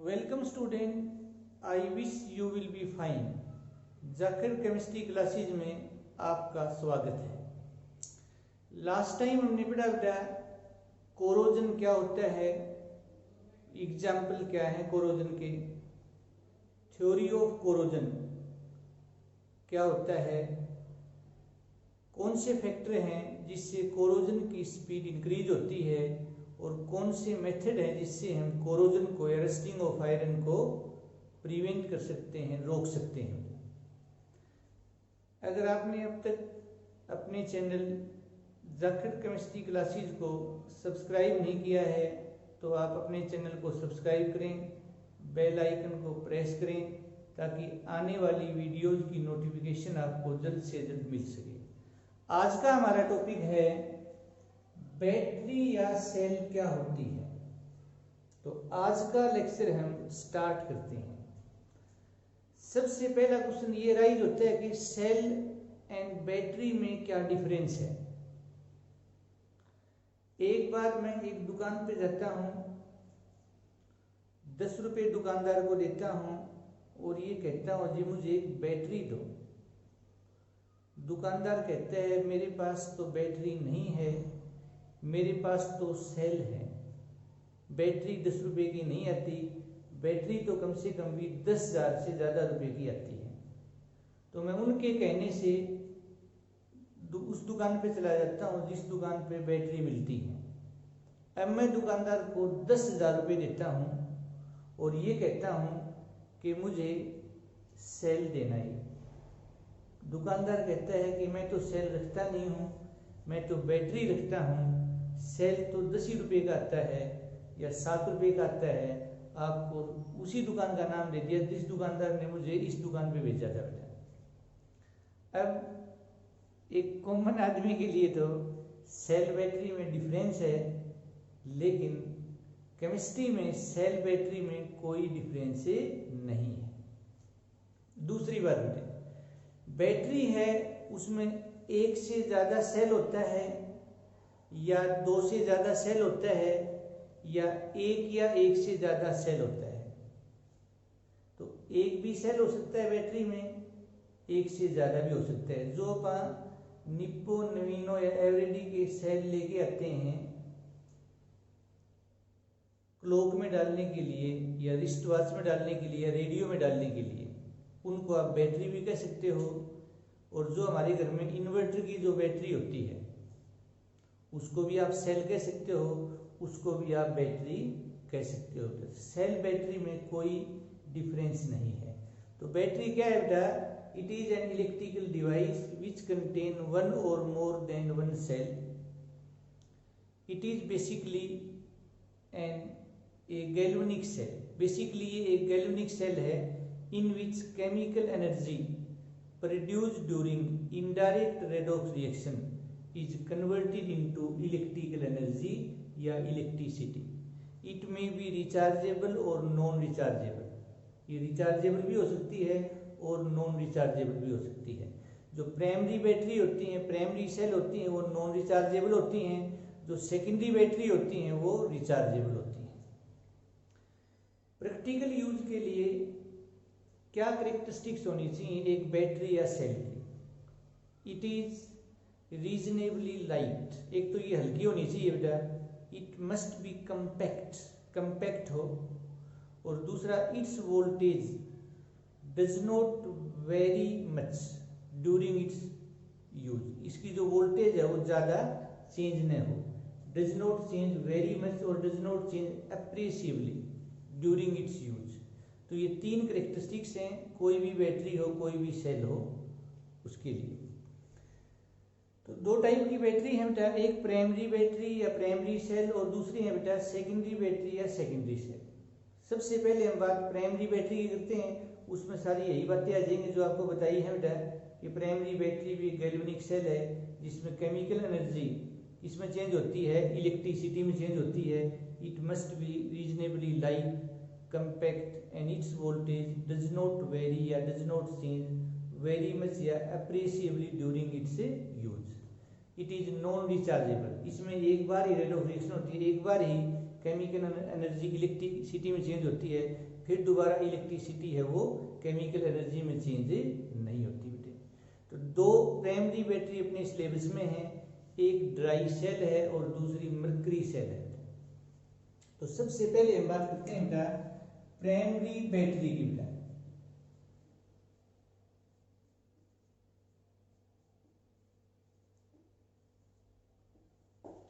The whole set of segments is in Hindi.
Welcome student, I wish you will be fine. Zakir chemistry classes में आपका स्वागत है। लास्ट टाइम हमने पढ़ा कोरोजन क्या होता है, एग्जाम्पल क्या है कोरोजन के, थ्योरी ऑफ कोरोजन क्या होता है, कौन से फैक्टर हैं जिससे कोरोजन की स्पीड इंक्रीज होती है और कौन से मेथड हैं जिससे हम कोरोजन को या रस्टिंग ऑफ आयरन को प्रिवेंट कर सकते हैं, रोक सकते हैं। अगर आपने अब तक अपने चैनल जाकिर केमिस्ट्री क्लासेज को सब्सक्राइब नहीं किया है तो आप अपने चैनल को सब्सक्राइब करें, बेल आइकन को प्रेस करें ताकि आने वाली वीडियोज की नोटिफिकेशन आपको जल्द से जल्द मिल सके। आज का हमारा टॉपिक है बैटरी या सेल क्या होती है। तो आज का लेक्चर हम स्टार्ट करते हैं। सबसे पहला क्वेश्चन ये राइज होता है कि सेल एंड बैटरी में क्या डिफरेंस है। एक बार मैं एक दुकान पे जाता हूं, 10 रुपए दुकानदार को देता हूं और ये कहता हूं जी मुझे एक बैटरी दो। दुकानदार कहता है मेरे पास तो बैटरी नहीं है, मेरे पास तो सेल है। बैटरी 10 रुपए की नहीं आती, बैटरी तो कम से कम भी 10,000 से ज़्यादा रुपए की आती है। तो मैं उनके कहने से उस दुकान पे चला जाता हूँ जिस दुकान पे बैटरी मिलती है। अब मैं दुकानदार को 10,000 रुपये देता हूँ और ये कहता हूँ कि मुझे सेल देना है। दुकानदार कहता है कि मैं तो सेल रखता नहीं हूँ, मैं तो बैटरी रखता हूँ। सेल तो 10 ही रुपये का आता है या 7 रुपये का आता है। आपको उसी दुकान का नाम दे दिया जिस दुकानदार ने मुझे इस दुकान पे भेजा था बेटा। अब एक कॉमन आदमी के लिए तो सेल बैटरी में डिफरेंस है, लेकिन केमिस्ट्री में सेल बैटरी में कोई डिफरेंस नहीं है। दूसरी बात बेटे, बैटरी है उसमें एक से ज़्यादा सेल होता है या 2 से ज़्यादा सेल होता है या एक से ज़्यादा सेल होता है। तो एक भी सेल हो सकता है बैटरी में, एक से ज़्यादा भी हो सकता है। जो अपन निप्पो, नवीनो या एवरेडी के सेल लेके आते हैं क्लॉक में डालने के लिए या रिस्ट वॉच में डालने के लिए या रेडियो में डालने के लिए, उनको आप बैटरी भी कह सकते हो। और जो हमारे घर में इन्वर्टर की जो बैटरी होती है उसको भी आप सेल कह सकते हो, उसको भी आप बैटरी कह सकते हो। तो सेल बैटरी में कोई डिफरेंस नहीं है। तो बैटरी क्या है बेटा? It is an electrical device which contain one or more than one cell. It is basically a galvanic cell. Basically ये एक गैल्वेनिक सेल है in which chemical energy produced during indirect redox reaction is converted into electrical energy या electricity. It may be rechargeable or non-rechargeable. ये रिचार्जेबल भी हो सकती है और नॉन रिचार्जेबल भी हो सकती है। जो प्राइमरी बैटरी होती हैं, प्राइमरी सेल होती हैं, वो नॉन रिचार्जेबल होती हैं। जो सेकेंडरी बैटरी होती हैं वो रिचार्जेबल होती हैं। प्रैक्टिकल यूज के लिए क्या करेक्टरिस्टिक्स होनी चाहिए एक बैटरी या सेल की? It is reasonably light. एक तो ये हल्की होनी चाहिए बेटा। इट मस्ट बी कंपैक्ट हो। और दूसरा, its voltage does not vary much during its use. इसकी जो वोल्टेज है वो ज़्यादा चेंज न हो। Does not change very much और does not change appreciably during its use. तो ये 3 करेक्टरिस्टिक्स हैं कोई भी बैटरी हो, कोई भी सेल हो उसके लिए। तो 2 टाइप की बैटरी है बेटा, एक प्राइमरी बैटरी या प्राइमरी सेल और दूसरी है बेटा सेकेंडरी बैटरी या सेकेंडरी सेल। सबसे पहले हम बात प्राइमरी बैटरी की करते हैं। उसमें सारी यही बातें आ जाएंगी जो आपको बताई है बेटा कि प्राइमरी बैटरी भी गैल्वेनिक सेल है जिसमें केमिकल एनर्जी इसमें चेंज होती है, इलेक्ट्रिसिटी में चेंज होती है। It must be reasonably light, compact and its voltage does not vary या does not change very much या appreciably during its use. It is non rechargeable. इसमें एक बार ही रेट ऑफ रिएक्शन होती है, एक बार ही केमिकल एनर्जी इलेक्ट्रिसिटी में चेंज होती है, फिर दोबारा इलेक्ट्रिसिटी है वो केमिकल एनर्जी में चेंज नहीं होती बेटे। तो दो प्राइमरी बैटरी अपने सिलेबस में है, एक ड्राई सेल है और दूसरी मर्करी सेल है। तो सबसे पहले हम बात करते हैं बेटा प्राइमरी बैटरी की बेटा।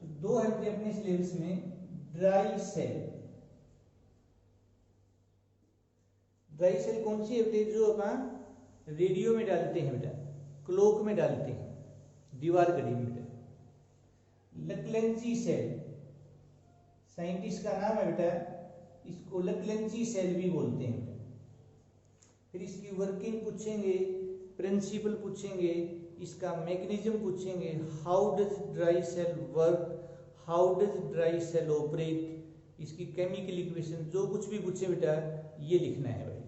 तो दो है बेटे अपने सिलेबस में, ड्राई सेल। ड्राई सेल कौन सी है बेटे? जो अपन रेडियो में डालते हैं बेटा, क्लॉक में डालते हैं, दीवार घड़ी में बेटा। लकलेंजी सेल, साइंटिस्ट का नाम है बेटा, इसको लकलेंजी सेल भी बोलते हैं बेटा। फिर इसकी वर्किंग पूछेंगे, प्रिंसिपल पूछेंगे, इसका मैकेनिज्म पूछेंगे, how does dry cell work, how does dry cell operate, इसकी केमिकल इक्वेशन, जो कुछ भी पूछे बेटा ये लिखना है भाई।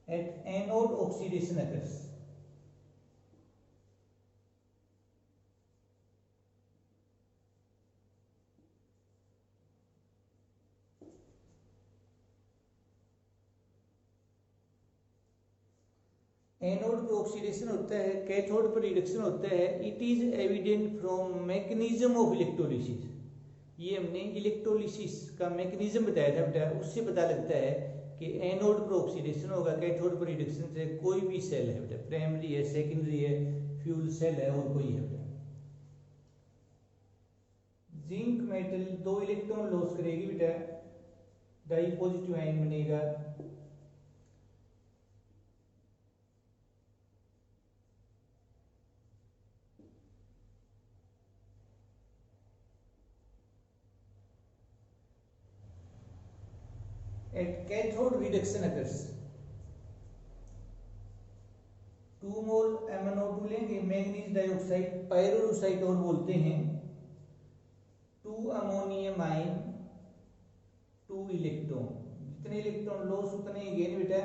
At anode oxidation occurs, anode पे ऑक्सीडेशन होता है, कैथोड पर रिडक्शन होता है। It is evident from mechanism of electrolysis, ये हमने इलेक्ट्रोलिसिस का मैकेनिज्म बताया था बेटा, उससे पता लगता है कि एनोड पर ऑक्सीडेशन होगा, कैथोड पर रिडक्शन से। कोई भी सेल है बेटा, प्राइमरी है, सेकेंडरी है, फ्यूल सेल है और कोई है बेटा। जिंक मेटल 2 इलेक्ट्रॉन लॉस करेगी बेटा, डाई पॉजिटिव आयन बनेगा। At cathode reduction occurs, 2 mole MnO2 लेंगे, मैंगनीज डाइऑक्साइड, पायरोलुसाइट और बोलते हैं। 2 अमोनियम आयन, 2 इलेक्ट्रॉन, जितने इलेक्ट्रॉन लॉस उतने ही गेन बेटा।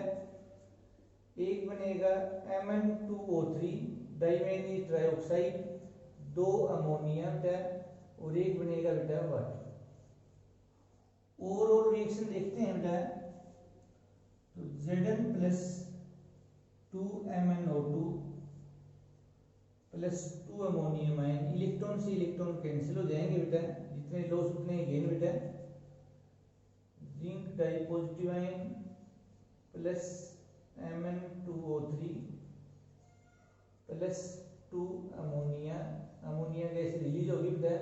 एक बनेगा Mn2O3 डाइमैंगनीज डाइऑक्साइड, 2 अमोनिया बेटा, और एक बनेगा बेटा वाटर। ओवरऑल रिएक्शन देखते हैं बेटा, तो Zn plus 2MnO2 plus 2 ammonium ion, electron से इलेक्ट्रॉन कैंसिल हो जाएंगे बेटा, जितने लॉस उतने गेन बेटा। Zinc di positive ion plus Mn2O3 plus 2 ammonia, ammonia gas release होगी बेटा,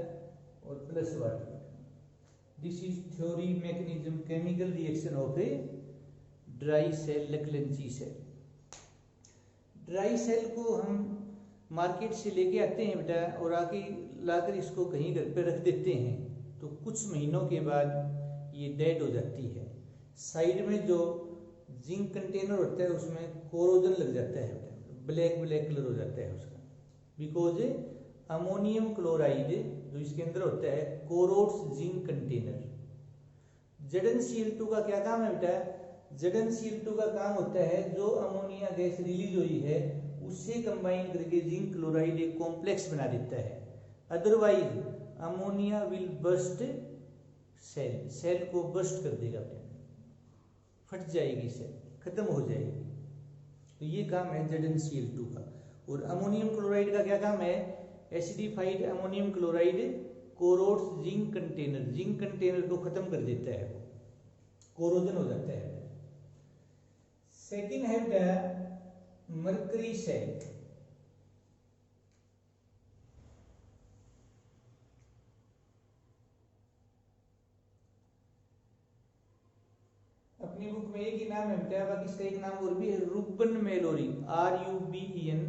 और plus water. This is theory mechanism chemical reaction of a dry cell Lagrange cell। Dry cell को हम मार्केट से लेके आते हैं बेटा, और आके लाकर इसको कहीं घर पे रख देते हैं, तो कुछ महीनों के बाद ये डेड हो जाती है। साइड में जो जिंक कंटेनर होता है उसमें कोरोजन लग जाता है बेटा, ब्लैक ब्लैक कलर हो जाता है उसका, बिकॉज अमोनियम क्लोराइड जो इसके अंदर होता है कोरोड्स जिंक कंटेनर। ZnCl2 का क्या काम है बेटा? ZnCl2 का काम होता है जो अमोनिया गैस रिलीज हुई है उससे कंबाइन करके जिंक क्लोराइड एक कॉम्प्लेक्स बना देता है। Otherwise ammonia will burst cell, cell को बस्ट कर देगा बेटा, फट जाएगी सेल, खत्म हो जाएगी। तो ये काम है ZnCl2 का। और अमोनियम क्लोराइड का क्या काम है? Acidified ammonium chloride corrodes zinc container, zinc container को खत्म कर देता है, कोरोजन हो जाता है। सेकंड है बेटा मर्करी सेल। अपनी बुक में एक ही नाम है बेटा, बाकी इसका एक नाम और भी है, Ruben Mallory, RUBEN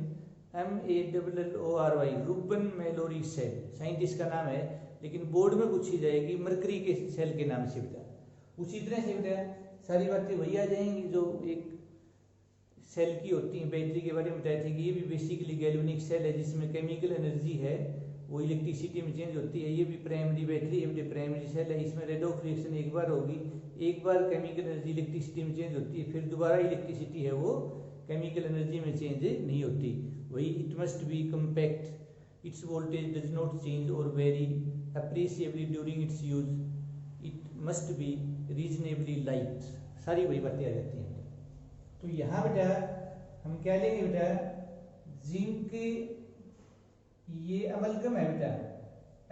MALLORY, Ruben Mallory cell scientist का नाम है, लेकिन बोर्ड में पूछी जाएगी मर्करी के सेल के नाम से बेटा। उसी तरह से बेटा सारी बातें वही आ जाएंगी जो एक सेल की होती हैं। बैटरी के बारे में बताया था कि ये भी बेसिकली गैल्वेनिक सेल है जिसमें केमिकल एनर्जी है वो इलेक्ट्रिसिटी में चेंज होती है। ये भी प्राइमरी बैटरी है, प्राइमरी सेल है, इसमें रेडॉक्स रिएक्शन एक बार होगी, एक बार केमिकल एनर्जी इलेक्ट्रिसिटी में चेंज होती है, फिर दोबारा इलेक्ट्रिसिटी है वो केमिकल एनर्जी में चेंज नहीं होती। वही it must be compact, its voltage does not change or vary appreciably during its use, it must be reasonably light. सारी वही बातें आ जाती हैं। तो यहाँ बेटा हम क्या लेंगे बेटा, जिंक, ये अमलगम है बेटा।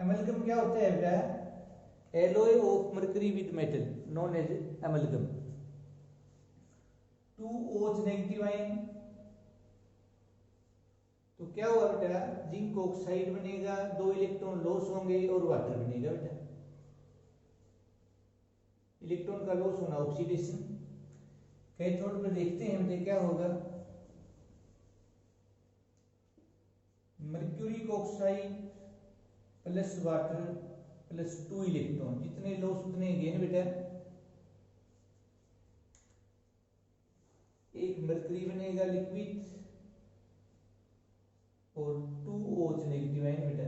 अमलगम क्या होता है बेटा, alloy of mercury with metal known as amalgam. 2 OH negative ion, तो क्या हुआ बेटा, जिंक ऑक्साइड बनेगा, 2 इलेक्ट्रॉन लॉस होंगे और वाटर बनेगा बेटा। इलेक्ट्रॉन का लॉस होना ऑक्सीडेशन। कैथोड पर देखते हैं बेटे क्या होगा, mercuric oxide plus water plus 2 electron, जितने लॉस उतने गेन बेटा। एक मर्करी बनेगा लिक्विड और 2 OH नेगेटिव आयन बेटा।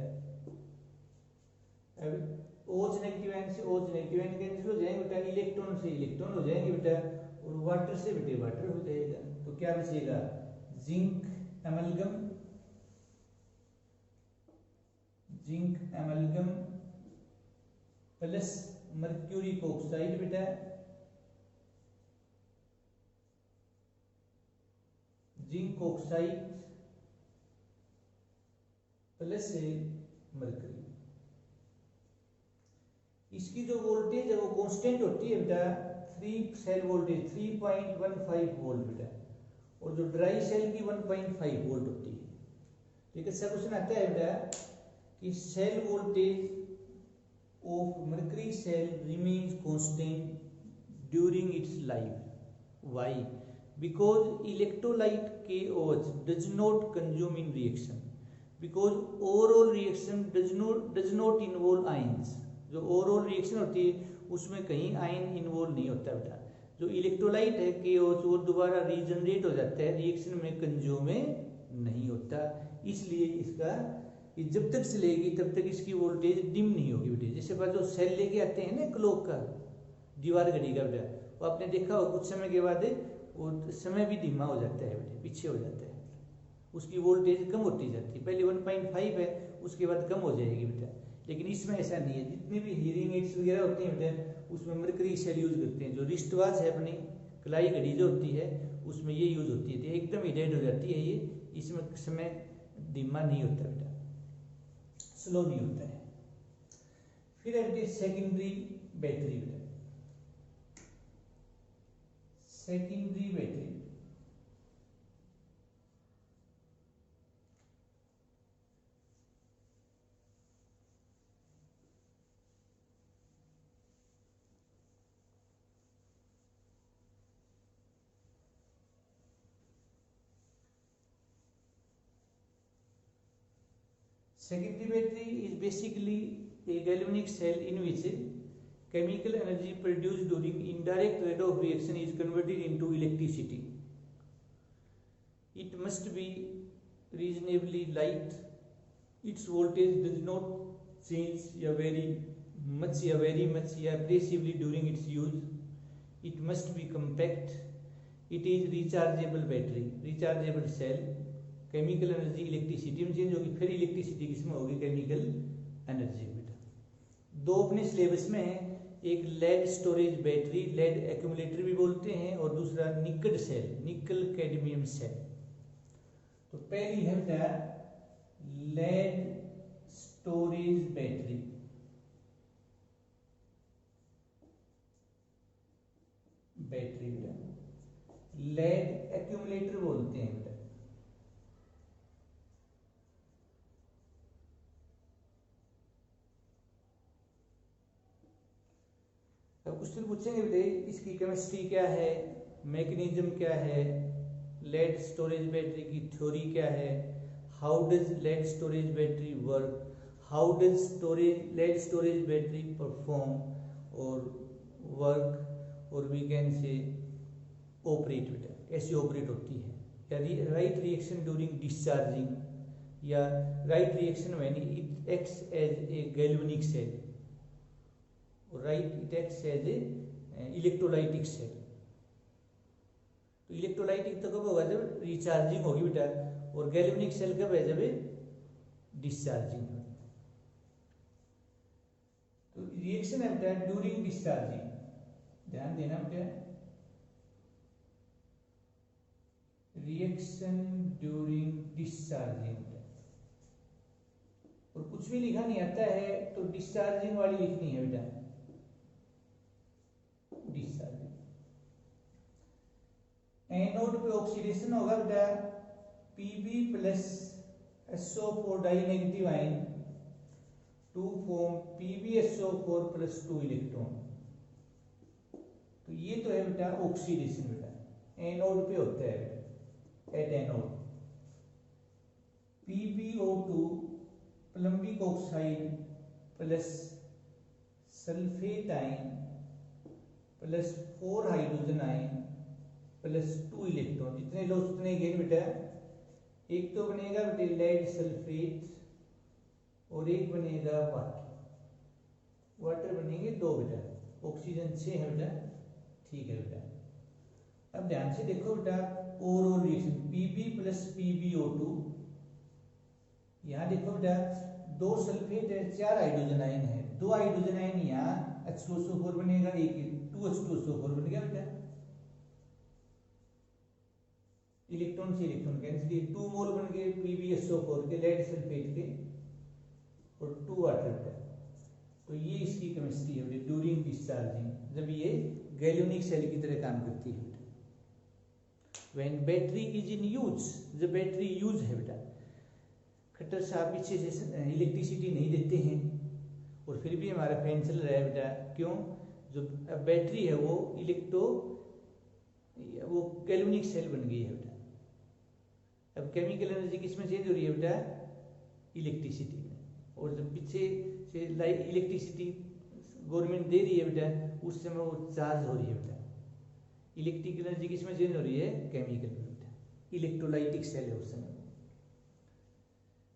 अब OH नेगेटिव आयन से OH नेगेटिव आयन कैंसिल हो जाएंगे बेटा, इलेक्ट्रॉन से इलेक्ट्रॉन हो जाएंगे बेटा, और वाटर से बेटे वाटर हो जाएगा। तो क्या बचेगा, zinc amalgam, zinc amalgam plus mercuric oxide बेटा, जिंक ऑक्साइड प्लस मर्करी। इसकी जो वोल्टेज है वो कांस्टेंट होती है बेटा, 3 सेल वोल्टेज 3.15 वोल्ट बेटा, और जो ड्राई सेल की 1.5 वोल्ट होती है। ठीक है, सब क्वेश्चन आता है बेटा कि cell voltage of mercury cell remains constant during its life. Why? Because electrolyte KOH does not consume in reaction, because overall reaction does not involve ions. जो ओवरऑल रिएक्शन होती है उसमें कहीं आयन इन्वॉल्व नहीं होता बेटा। जो इलेक्ट्रोलाइट है KOH वो दोबारा रीजनरेट हो जाता है, रिएक्शन में कंज्यूम में नहीं होता। इसलिए इसका कि जब तक चलेगी तब तक इसकी वोल्टेज डिम नहीं होगी बेटे। जैसे बात जो सेल लेके आते हैं ना क्लॉक का, दीवार घड़ी का बेटा, वो आपने देखा हो कुछ समय के बाद वो समय भी धीमा हो जाता है बेटे, पीछे हो जाता है, उसकी वोल्टेज कम होती जाती है। पहले 1.5 है, उसके बाद कम हो जाएगी बेटा। लेकिन इसमें ऐसा नहीं है। जितनी भी हीयरिंग एड्स वगैरह होती हैं बेटा, उसमें मर्करी सेल यूज करते हैं। जो रिस्ट वॉच है अपनी कलाई घड़ी जो होती है उसमें ये यूज होती है, तो एकदम ही डेड हो जाती है ये, इसमें समय धीमा नहीं होता बेटा, स्लो नहीं होता है। फिर है सेकेंडरी बैटरी बेटा, secondary battery. Secondary battery is basically a galvanic cell in which chemical energy produced during indirect redox reaction is converted into electricity. It must be reasonably light. Its voltage does not change या very much या aggressively during its use. It must be compact. It is rechargeable battery, rechargeable cell. Chemical energy electricity में चेंज होगी, फिर इलेक्ट्रिसिटी किसमें होगी, केमिकल एनर्जी बेटा। दो अपने सिलेबस में है, एक lead storage battery, lead accumulator भी बोलते हैं, और दूसरा निकल सेल, निकल कैडमियम सेल। तो पहली है बेटा लेड स्टोरेज बैटरी, बैटरी बेटा लेड एक्यूमुलेटर बोलते हैं बेटा। क्वेश्चन पूछेंगे बेटे इसकी केमिस्ट्री क्या है, मैकेनिज्म क्या है, लेड स्टोरेज बैटरी की थ्योरी क्या है, how does lead storage battery work, how does lead storage battery perform और वर्क, और वी कैन से ऑपरेट बेटा, कैसे ऑपरेट होती है, या राइट रिएक्शन ड्यूरिंग डिस्चार्जिंग, या write reaction when it acts as a galvanic cell, write it acts as a electrolytic cell. तो इलेक्ट्रोलाइटिक तो कब होगा, जब रिचार्जिंग होगी बेटा, और गैल्वेनिक सेल कब है, जब डिस्चार्जिंग होगी। तो रिएक्शन है बेटा ड्यूरिंग डिस्चार्जिंग, ध्यान देना बेटा, रिएक्शन ड्यूरिंग डिस्चार्जिंग, और कुछ भी लिखा नहीं आता है तो डिस्चार्जिंग वाली लिखनी है बेटा, डिस्चार्जिंग। एनोड पे ऑक्सीडेशन होगा बेटा Pb plus SO4 di negative ion to form PbSO4 plus 2 electron. तो ये तो है बेटा ऑक्सीडेशन बेटा, एनोड पे होता है बेटा, at anode. PbO2 plumbic oxide plus sulphate ion plus 4 hydrogen ion plus 2 electron, जितने लो उतने गेन बेटा। एक तो बनेगा बेटे लेड सल्फेट और एक बनेगा वाटर, वाटर बनेंगे 2 बेटा, ऑक्सीजन 6 है बेटा, ठीक है बेटा। अब ध्यान से देखो बेटा overall reaction Pb plus PbO2, यहाँ देखो बेटा 2 सल्फेट है, 4 हाइड्रोजन आयन है, 2 हाइड्रोजन आयन यहाँ H2SO4 बनेगा, एक 2H2SO4 बन गया बेटा, इलेक्ट्रॉन से इलेक्ट्रॉन कैंसिल किए, 2 मोल बन गए PbSO4 के लेड सल्फेट के और 2 वाटर बेटा। तो ये इसकी केमिस्ट्री है ड्यूरिंग डिस्चार्जिंग, जब ये गैल्वेनिक सेल की तरह काम करती है बेटा। When battery is in use, जब बैटरी यूज है बेटा, खट्टर साहब पीछे से इलेक्ट्रिसिटी नहीं देते हैं और फिर भी हमारा फैन चल रहा है बेटा, क्यों? जो बैटरी है वो गैल्वेनिक सेल बन गई है बेटा। अब केमिकल एनर्जी किसमें चेंज हो रही है बेटा? इलेक्ट्रिसिटी में, और जब पीछे से इलेक्ट्रिसिटी गवर्नमेंट दे रही है बेटा, उस समय वो चार्ज हो रही है बेटा। इलेक्ट्रिकल एनर्जी किसमें चेंज हो रही है? केमिकल में बेटा, इलेक्ट्रोलाइटिक सेल है उस समय।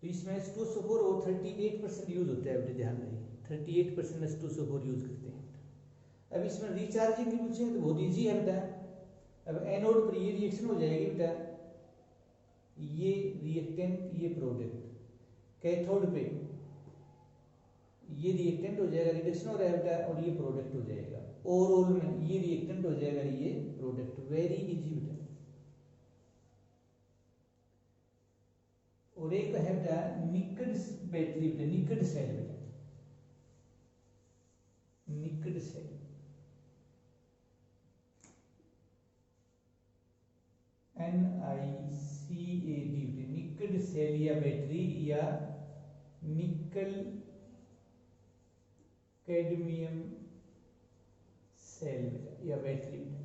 तो इसमें H2SO4 और 38% यूज होता है बेटा, ध्यान रखिए 38% H2SO4 यूज करते हैं। अब इसमें रिचार्जिंग की पूछेंगे तो बहुत ईजी है बेटा। अब एनोड पर ये रिएक्शन हो जाएगी बेटा, ये रिएक्टेंट ये प्रोडक्ट, कैथोड पे ये रिएक्टेंट हो जाएगा, रिडक्शन हो रहा है बेटा, और ये प्रोडक्ट हो जाएगा। ओवरऑल में ये रिएक्टेंट हो जाएगा, ये प्रोडक्ट, वेरी इजी बेटा। और एक है बेटा निकड बैटरी बेटा, निकड सेल बेटा, निकड सेल, NICAD, निकड सेल या बैटरी या निकल कैडमियम सेल बेटा या बैटरी बेटा।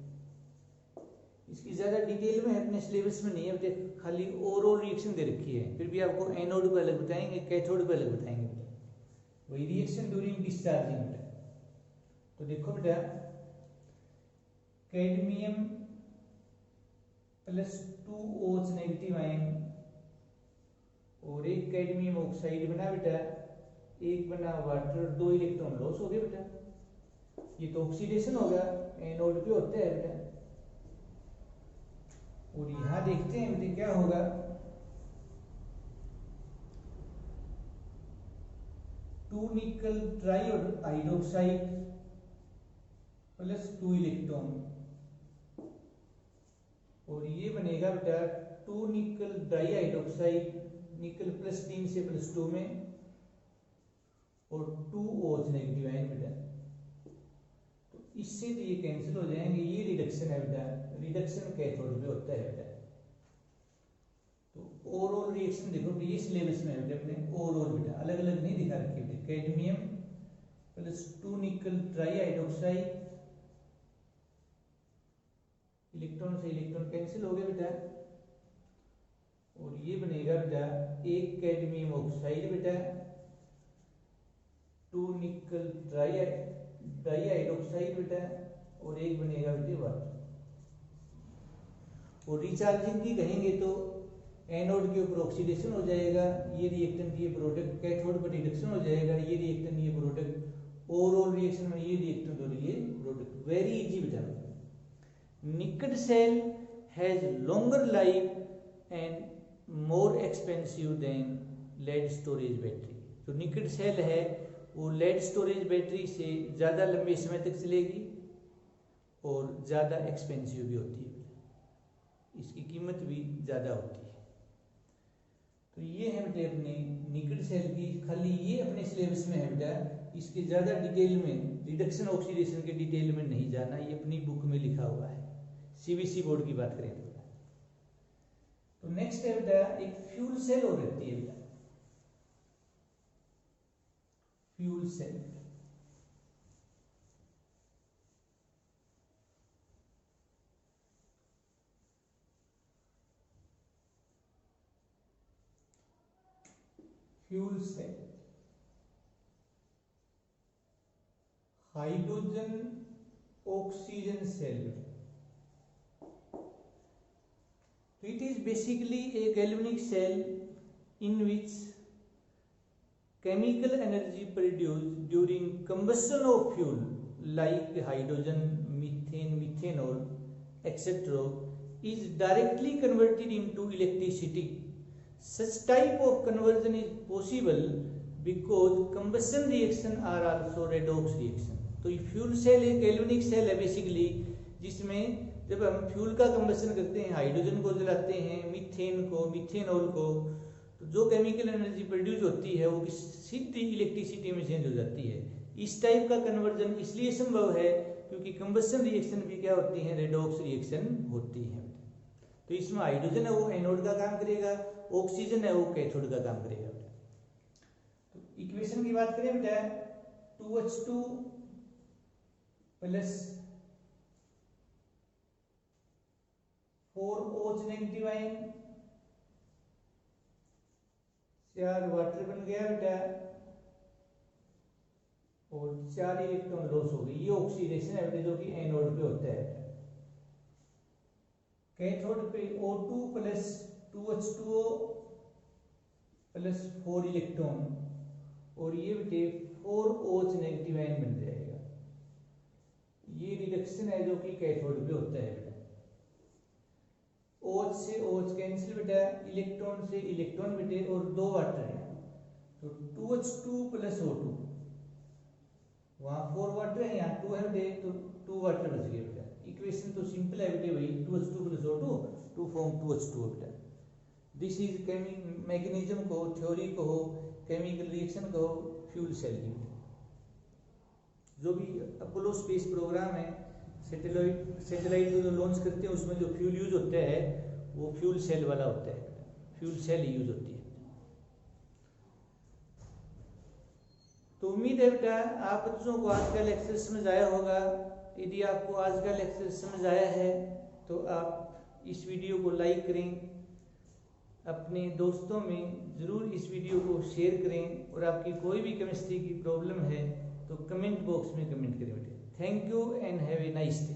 इसकी ज्यादा डिटेल में अपने सिलेबस में नहीं है बेटा, खाली ओवरऑल रिएक्शन दे रखी है, फिर भी आपको एनोड पे अलग बताएंगे, कैथोड पे अलग बताएंगे बेटा, वही रिएक्शन ड्यूरिंग डिस्चार्जिंग बेटा। तो देखो बेटा cadmium plus 2 OH negative ion और एक कैडमियम ऑक्साइड बना बेटा, एक बना वाटर, 2 इलेक्ट्रॉन लॉस हो गए बेटा। ये तो ऑक्सीडेशन होगा, एनोड पे होता है बेटा। और यहां देखते हैं बेटा क्या होगा, टू निकल ट्राई हाइड्रोक्साइड प्लस 2 इलेक्ट्रॉन, और ये बनेगा बेटा 2 निकल डाई हाइड्रोक्साइड, निकल प्लस 3 से प्लस 2 में, और 2 OH नेगेटिव आयन बेटा। तो इससे तो ये कैंसिल हो जाएंगे, ये रिडक्शन है बेटा, रिडक्शन कैथोड पे होता है बेटा। तो ओवरऑल रिएक्शन देखो ये सिलेबस में है बेटा अपने, ओवरऑल बेटा अलग अलग नहीं दिखा रखी बेटा। कैडमियम प्लस 2 निकल ट्राई हाइड्रोक्साइड, इलेक्ट्रॉन से इलेक्ट्रॉन कैंसिल हो गया बेटा, और ये बनेगा बेटा एक कैडमियम ऑक्साइड बेटा, 2 निकल डाई हाइड्रोक्साइड बेटा, और एक बनेगा बेटे वाटर। और रिचार्जिंग की कहेंगे तो एनोड के ऊपर ऑक्सीडेशन हो जाएगा, ये रिएक्टेंट ये प्रोडक्ट, कैथोड पर रिडक्शन हो जाएगा, ये रिएक्टेंट ये प्रोडक्ट, ओवरऑल रिएक्शन में ये रिएक्टेंट और ये प्रोडक्ट, वेरी इजी बेटा। Nicad cell has longer life and more expensive than lead storage battery. जो निकड सेल है वो लेड स्टोरेज बैटरी से ज़्यादा लंबे समय तक चलेगी और ज़्यादा एक्सपेंसिव भी होती है। इसकी कीमत भी ज़्यादा होती है। तो ये है बेटे अपने निकट सेल की, खाली ये अपने सिलेबस में है बेटा, इसके ज़्यादा डिटेल में रिडक्शन ऑक्सीडेशन के डिटेल में नहीं जाना, ये अपनी बुक में लिखा हुआ है। सीबीएसई बोर्ड की बात करें तो नेक्स्ट है बेटा एक फ्यूल सेल और रहती है बेटा, fuel cell. Fuel cell hydrogen oxygen cell. तो it is basically a galvanic cell in which chemical energy produced during combustion of fuel like hydrogen, methane, methanol, etc. is directly converted into electricity. Such type of conversion is possible because combustion reaction are also redox reaction. तो ये फ्यूल सेल एक गैल्वेनिक सेल है बेसिकली, जिसमें जब हम फ्यूल का कंबशन करते हैं, हाइड्रोजन को जलाते हैं, मीथेन को, मीथेनॉल को, तो जो केमिकल एनर्जी प्रोड्यूस होती है वो सीधी इलेक्ट्रिसिटी में चेंज हो जाती है। इस टाइप का कन्वर्जन इसलिए संभव है क्योंकि कंबशन रिएक्शन भी क्या होती है, रेडॉक्स रिएक्शन होती है। तो इसमें हाइड्रोजन है वो एनोड का काम करेगा, ऑक्सीजन है वो कैथोड का काम करेगा। तो इक्वेशन की बात करें बेटा, 2H2 plus 4OH negative ion, 4 water बन गया बेटा और 4 इलेक्ट्रॉन लॉस हो गई। ये ऑक्सीडेशन है बेटा जो कि एनोड पे होता है। कैथोड पे O2 plus 2H2O plus 4 electron और ये बेटे 4OH नेगेटिव आयन बन जाएगा। ये रिडक्शन है जो कि कैथोड पे होता है बेटा। OH से OH कैंसिल बेटा, इलेक्ट्रॉन से इलेक्ट्रॉन बेटे और 2 वाटर है, तो 2H2 प्लस O2, वहां 4 वाटर है, यहाँ 2 है बेटे, तो 2 वाटर बच गए बेटा। इक्वेशन तो सिंपल है बेटे भाई, 2H2 plus O2 to form 2H2 बेटा। दिस इज मैकेनिज्म को, थ्योरी को हो, केमिकल रिएक्शन को, फ्यूल सेल की। जो भी अपोलो स्पेस प्रोग्राम है, सैटेलाइट जो लॉन्च करते हैं उसमें जो फ्यूल यूज होता है वो फ्यूल सेल वाला होता है, फ्यूल सेल यूज होती है। तो उम्मीद है बेटा आप बच्चों को आज का लेक्चर समझ आया होगा। यदि आपको आज का लेक्चर समझ आया है तो आप इस वीडियो को लाइक करें, अपने दोस्तों में ज़रूर इस वीडियो को शेयर करें, और आपकी कोई भी केमिस्ट्री की प्रॉब्लम है तो कमेंट बॉक्स में कमेंट करें बेटे। Thank you and have a nice day.